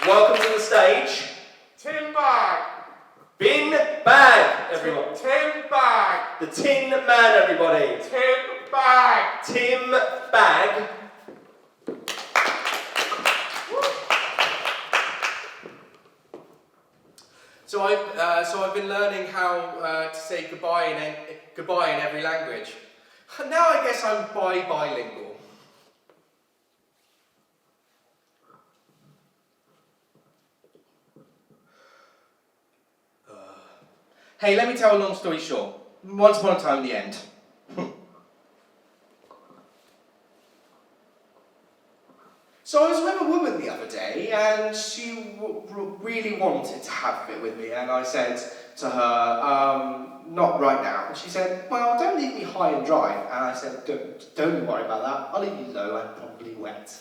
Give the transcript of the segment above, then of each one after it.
Welcome to the stage. Tin bag. Bin bag, everyone. Tin bag. The Tin Man, everybody. Tin bag. Tim Bag. So I've been learning how to say goodbye in every language. Now I guess I'm bilingual. Hey, let me tell a long story short. Once upon a time, the end. So I was with a woman the other day, and she really wanted to have a bit with me, and I said to her, not right now. And she said, well, don't leave me high and dry. And I said, don't you worry about that. I'll leave you low and probably wet.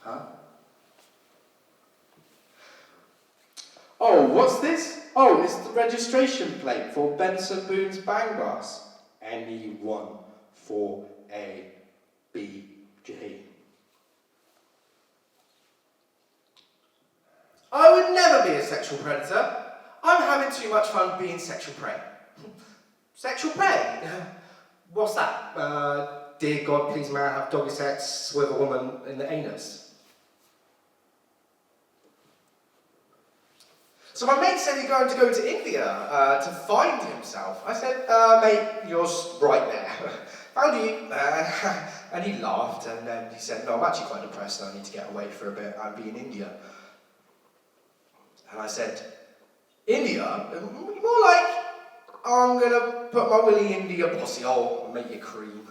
Huh? Oh, what's this? Oh, it's the registration plate for Benson Boone's Bang Brass. NE1 for ABJ. I would never be a sexual predator. I'm having too much fun being sexual prey. Sexual prey? What's that? Dear God, please may I have doggy sex with a woman in the anus? So my mate said he's going to go to India to find himself. I said, mate, you're right there. How do you? And he laughed, and then he said, no, I'm actually quite depressed and I need to get away for a bit. I'll be in India. And I said, India? More like, I'm going to put my willy into your pussy hole and make you cream.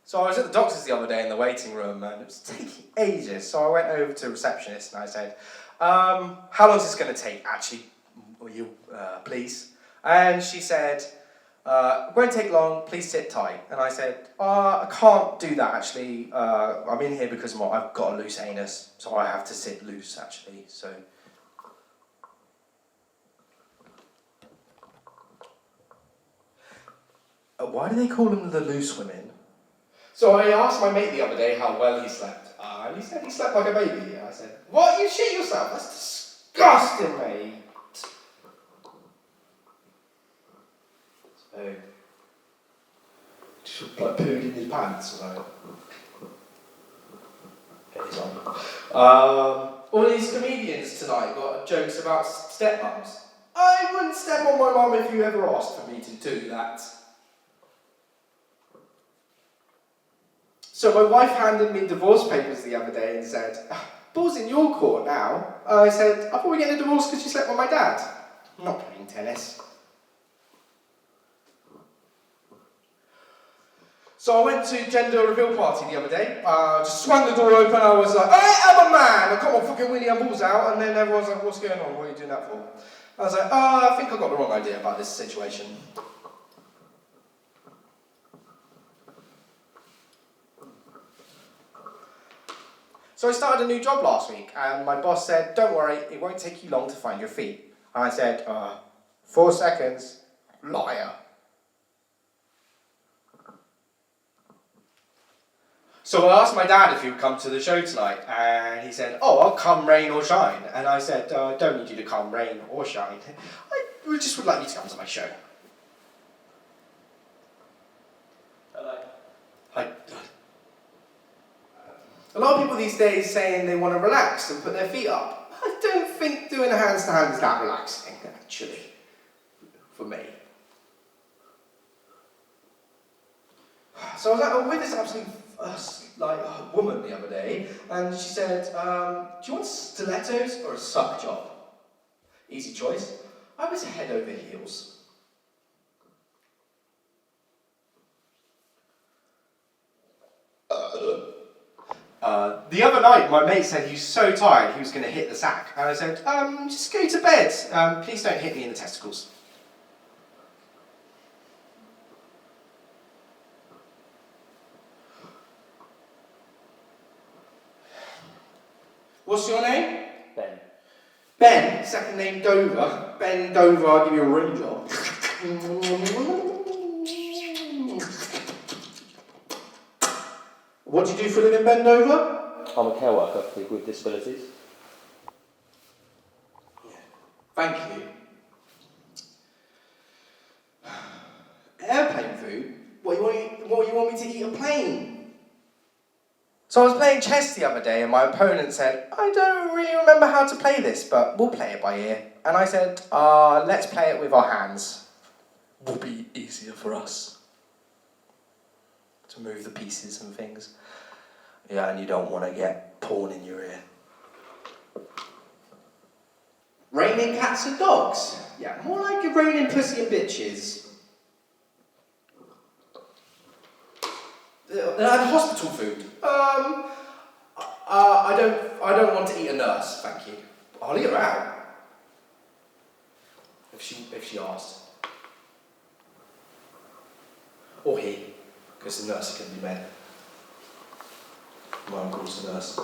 So I was at the doctor's the other day in the waiting room, and it was taking ages. So I went over to the receptionist and I said, how long is this going to take, actually, will you, please? And she said, it won't take long, please sit tight. And I said, I can't do that, actually. I'm in here because I've got a loose anus, so I have to sit loose, actually. So. Why do they call them the loose women? So I asked my mate the other day how well he slept, and he said he slept like a baby. I said, what, you shit yourself? That's disgusting, mate. So, just like pooed in his pants, or something. Get his on. All these comedians tonight got jokes about stepmoms. I wouldn't step on my mum if you ever asked for me to do that. So my wife handed me divorce papers the other day and said, ball's in your court now. I said, I thought we were getting a divorce because you slept with my dad. I'm not playing tennis. So I went to gender reveal party the other day, just swung the door open, I was like, I am a man! I got my fucking Willy and balls out, and then everyone's like, what's going on, what are you doing that for? I was like, I think I got the wrong idea about this situation. So I started a new job last week, and my boss said, don't worry, it won't take you long to find your feet. And I said, 4 seconds, liar. So I asked my dad if he would come to the show tonight, and he said, I'll come rain or shine. And I said, I don't need you to come rain or shine. I just would like you to come to my show. Hello. Hi. A lot of people these days saying they want to relax and put their feet up. I don't think doing a hands to hand is that relaxing, actually, for me. So I was with this absolute woman the other day, and she said, do you want stilettos or a suck job? Easy choice. I was head over heels. The other night, my mate said he was so tired he was going to hit the sack. And I said, just go to bed. Please don't hit me in the testicles. What's your name? Ben. Ben, second name Dover. Ben Dover, I'll give you a ring job. What do you do for a living, Ben Dover? I'm a care worker for people with disabilities. Thank you. Airplane food? What you want me to eat a plane? So I was playing chess the other day and my opponent said, I don't really remember how to play this, but we'll play it by ear. And I said, let's play it with our hands. Will be easier for us to move the pieces and things. Yeah, and you don't want to get porn in your ear. Raining cats and dogs? Yeah, more like a raining pussy and bitches. And hospital food. I don't want to eat a nurse, thank you. I'll eat her out. If she asked. Or he, because the nurse can be men. My uncle's a nurse.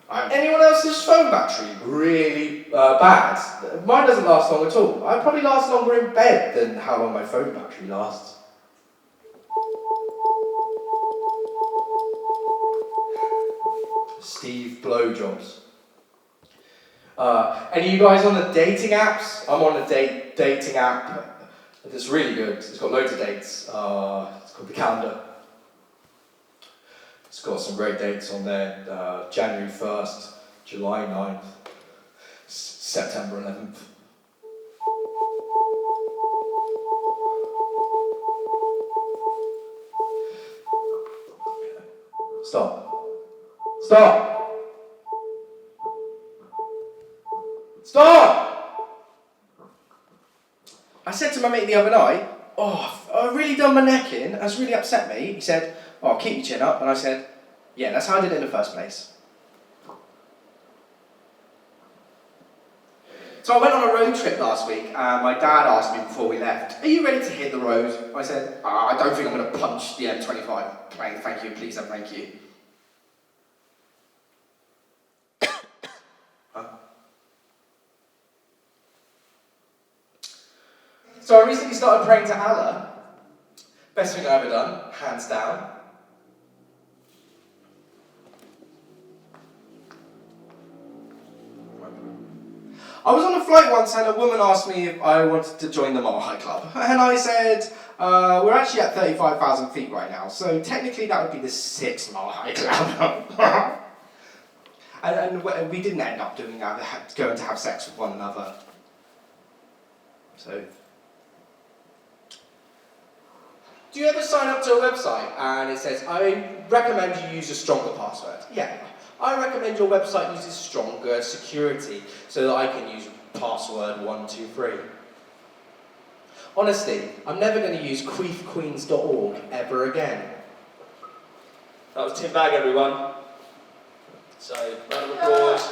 Anyone else's phone battery really bad? Mine doesn't last long at all. I probably last longer in bed than how long my phone battery lasts. Steve Blowjobs. Any of you guys on the dating apps? I'm on a dating app that's really good. It's got loads of dates. It's called The Calendar. It's got some great dates on there. January 1st, July 9th, September 11th. Stop. Stop! Stop! I said to my mate the other night, I've really done my neck in. That's really upset me. He said, keep your chin up. And I said, yeah, that's how I did it in the first place. So I went on a road trip last week and my dad asked me before we left, are you ready to hit the road? I said, I don't think I'm going to punch the M25. Thank you, please and thank you. So I recently started praying to Allah. Best thing I've ever done, hands down. I was on a flight once and a woman asked me if I wanted to join the Mile High Club. And I said, we're actually at 35,000 feet right now, so technically that would be the 6th Mile High Club. and we didn't end up doing that, going to have sex with one another. So... Do you ever sign up to a website and it says, I recommend you use a stronger password? Yeah. I recommend your website uses stronger security so that I can use password 123. Honestly, I'm never going to use queefqueens.org ever again. That was Tim Bag, everyone. So, round of applause.